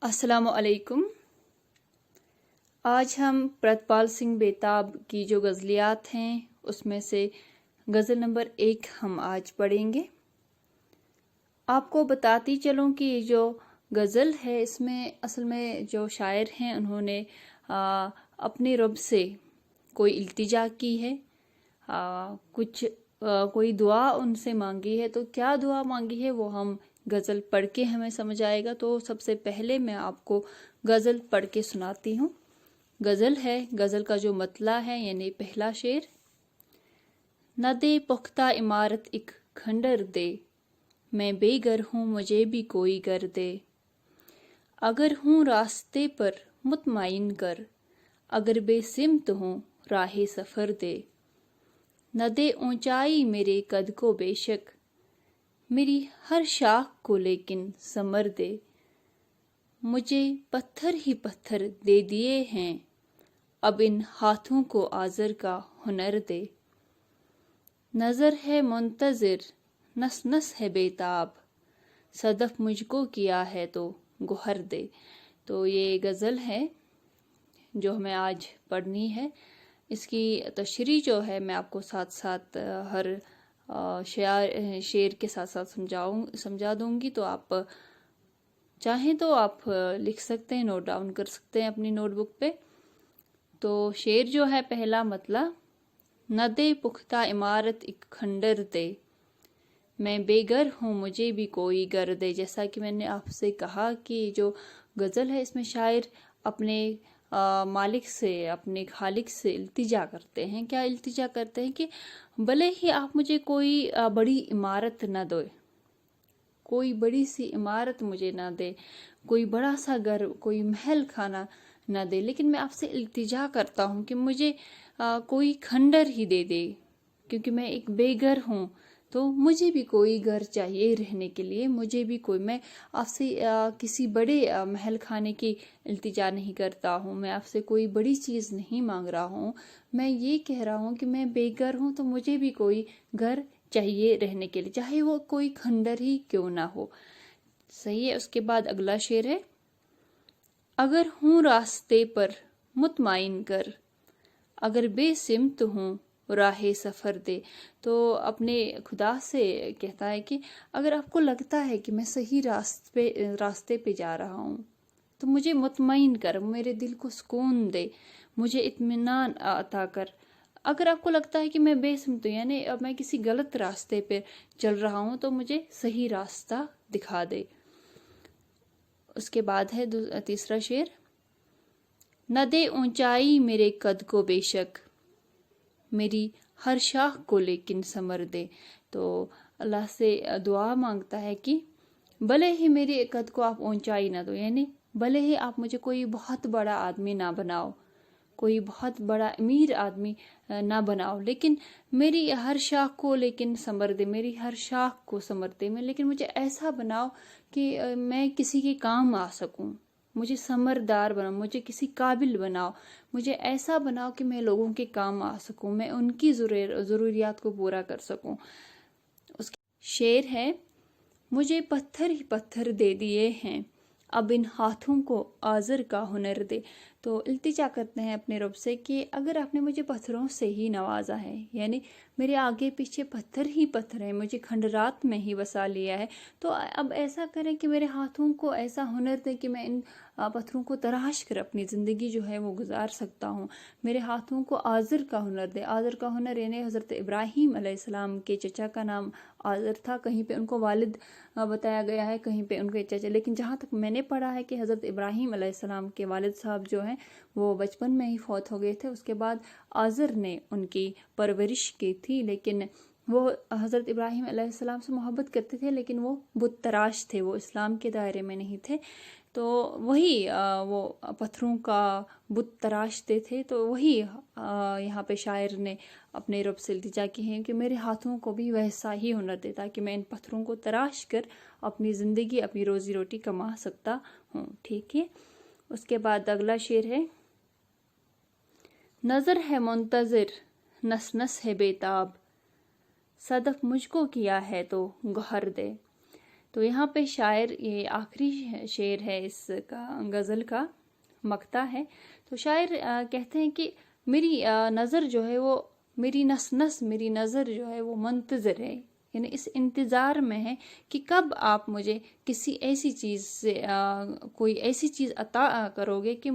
अस्सलाम वालेकुम। आज हम प्रतपाल सिंह बेताब की जो गज़लियात हैं उसमें से गज़ल नंबर 1 हम आज पढ़ेंगे। आपको बताती चलूं कि ये जो गज़ल है इसमें असल में जो शायर हैं उन्होंने अपने रब से कोई इल्तिजा की है, कोई दुआ उनसे मांगी है। तो क्या दुआ मांगी है वो हम गज़ल पढ़ के हमें समझ आएगा। तो सबसे पहले मैं आपको गज़ल पढ़ के सुनाती हूँ। गज़ल है, गज़ल का जो मतला है यानी पहला शेर। न दे पुख्ता इमारत एक खंडर दे, मैं बेघर हूँ मुझे भी कोई घर दे। अगर हूँ रास्ते पर मुतमईन कर, अगर बेसिमत हूँ राहे सफ़र दे। न दे ऊंचाई मेरे कद को बेशक, मेरी हर शाख को लेकिन समर दे। मुझे पत्थर ही पत्थर दे दिए हैं, अब इन हाथों को आज़र का हुनर दे। नज़र है मुंतज़िर नस नस है बेताब, सदफ मुझको किया है तो गुहर दे। तो ये गज़ल है जो हमें आज पढ़नी है। इसकी तशरीह जो है मैं आपको साथ साथ हर शेर के साथ साथ समझा दूंगी। तो आप चाहें तो आप लिख सकते हैं, नोट डाउन कर सकते हैं अपनी नोटबुक पे। तो शेर जो है पहला मतला, न दे पुख्ता इमारत एक खंडर दे, मैं बेघर हूँ मुझे भी कोई घर दे। जैसा कि मैंने आपसे कहा कि जो गज़ल है इसमें शायर अपने मालिक से, अपने खालिक से इल्तिजा करते हैं। क्या इल्तिजा करते हैं कि भले ही आप मुझे कोई बड़ी इमारत न दो, कोई बड़ी सी इमारत मुझे ना दे, कोई बड़ा सा घर, कोई महल खाना ना दे, लेकिन मैं आपसे इल्तिजा करता हूँ कि मुझे कोई खंडर ही दे दे, क्योंकि मैं एक बेघर हूँ। तो मुझे भी कोई घर चाहिए रहने के लिए, मुझे भी कोई, मैं आपसे किसी बड़े महल खाने की इल्तिजा नहीं करता हूँ, मैं आपसे कोई बड़ी चीज़ नहीं मांग रहा हूँ। मैं ये कह रहा हूँ कि मैं बेघर हूँ तो मुझे भी कोई घर चाहिए रहने के लिए, चाहे वो कोई खंडर ही क्यों ना हो। सही है। उसके बाद अगला शेर है, अगर हूँ रास्ते पर मुतमईन कर, अगर बेसिमत हूँ राहे सफ़र दे। तो अपने खुदा से कहता है कि अगर आपको लगता है कि मैं सही रास्ते पे जा रहा हूँ तो मुझे मुतमईन कर, मेरे दिल को सुकून दे, मुझे इत्मीनान अता कर। अगर आपको लगता है कि मैं बेसिमत हूँ यानी अब मैं किसी गलत रास्ते पे चल रहा हूँ तो मुझे सही रास्ता दिखा दे। उसके बाद है तीसरा शेर, न दे ऊंचाई मेरे कद को बेशक, मेरी हर शाख को लेकिन समर दे। तो अल्लाह से दुआ मांगता है कि भले ही मेरे कद को आप ऊंचाई ना दो, यानी भले ही आप मुझे कोई बहुत बड़ा आदमी ना बनाओ, कोई बहुत बड़ा अमीर आदमी ना बनाओ, लेकिन मेरी हर शाख को लेकिन समर दे, मेरी हर शाख को समर दे। मैं लेकिन मुझे ऐसा बनाओ कि मैं किसी के काम आ सकूं, मुझे समरदार बनाओ, मुझे किसी काबिल बनाओ, मुझे ऐसा बनाओ कि मैं लोगों के काम आ सकूं, मैं उनकी ज़रूरियात को पूरा कर सकूं। उसके शेर है, मुझे पत्थर ही पत्थर दे दिए हैं, अब इन हाथों को आज़र का हुनर दे। तो इल्तिजा करते हैं अपने रब से कि अगर आपने मुझे पत्थरों से ही नवाजा है, यानी मेरे आगे पीछे पत्थर ही पत्थर है, मुझे खंडरात में ही बसा लिया है, तो अब ऐसा करें कि मेरे हाथों को ऐसा हुनर दे कि मैं इन पत्थरों को तराश कर अपनी ज़िंदगी जो है वो गुजार सकता हूँ। मेरे हाथों को आज़र का हुनर दे। आज़र का हुनर यानी हज़रत इब्राहीम अलैहिस्सलाम के चचा का नाम आज़र था, कहीं पे उनको वालिद बताया गया है, कहीं पे उनके चचा, लेकिन जहाँ तक मैंने पढ़ा है कि हज़रत इब्राहीम अलैहिस्सलाम के वालिद साहब जो हैं वो बचपन में ही फौत हो गए थे। उसके बाद आज़र ने उनकी परवरिश की थी, लेकिन वो हज़रत इब्राहीम अलैहिस्सलाम से मोहब्बत करते थे, लेकिन वो बुत तराश थे, वो इस्लाम के दायरे में नहीं थे। तो वही वो पत्थरों का बुत तराशते थे। तो वही यहाँ पे शायर ने अपने रब से इल्तिजा की है कि मेरे हाथों को भी वैसा ही हुनर दे ताकि मैं इन पत्थरों को तराश कर अपनी ज़िंदगी, अपनी रोज़ी रोटी कमा सकता हूँ। ठीक है। उसके बाद अगला शेर है, नज़र है मुंतज़िर नस नस है बेताब, सदफ मुझको किया है तो गौहर दे। تو یہاں پہ شاعر، یہ آخری شعر ہے اس کا غزل کا، مقطع ہے، تو شاعر کہتے ہیں کہ میری نظر جو ہے وہ، میری نس نس میری نظر جو ہے وہ منتظر ہے، یعنی اس انتظار میں ہے کہ کب آپ مجھے کسی ایسی چیز سے کوئی ایسی چیز عطا کرو گے کہ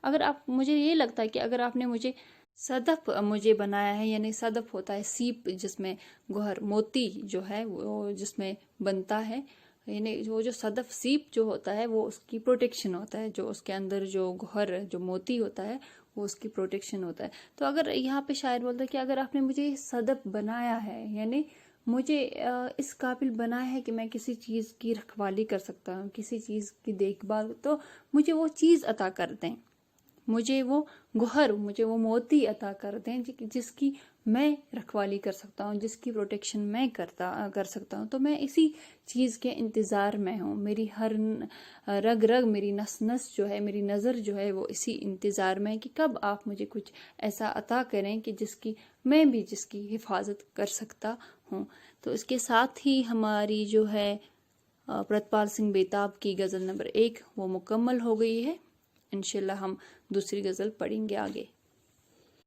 اگر آپ، مجھے یہ لگتا ہے کہ اگر آپ نے مجھے صدف مجھے بنایا ہے، یعنی صدف ہوتا ہے سیپ جس میں گوہر موتی جو ہے وہ جس میں بنتا ہے، یعنی وہ جو صدف سیپ جو ہوتا ہے وہ اس کی پروٹیکشن ہوتا ہے، جو اس کے اندر جو گوہر جو موتی ہوتا ہے وہ اس کی پروٹیکشن ہوتا ہے۔ تو اگر یہاں پہ شاعر بولتا ہے کہ اگر آپ نے مجھے صدف بنایا ہے، یعنی مجھے اس قابل بنایا ہے کہ میں کسی چیز کی رکھوالی کر سکتا ہوں، کسی چیز کی دیکھ بھال، تو مجھے وہ چیز عطا کر دیں، مجھے وہ گوہر، مجھے وہ موتی عطا کر دیں جس کی میں رکھوالی کر سکتا ہوں، جس کی پروٹیکشن میں کر سکتا ہوں۔ تو میں اسی چیز کے انتظار میں ہوں، میری ہر رگ رگ، میری نس نس جو ہے، میری نظر جو ہے وہ اسی انتظار میں ہے کہ کب آپ مجھے کچھ ایسا عطا کریں کہ جس کی حفاظت کر سکتا ہوں۔ تو اس کے ساتھ ہی ہماری جو ہے پرتپال سنگھ بیتاب کی غزل نمبر 1 وہ مکمل ہو گئی ہے۔ انشاءاللہ ہم دوسری غزل پڑھیں گے آگے۔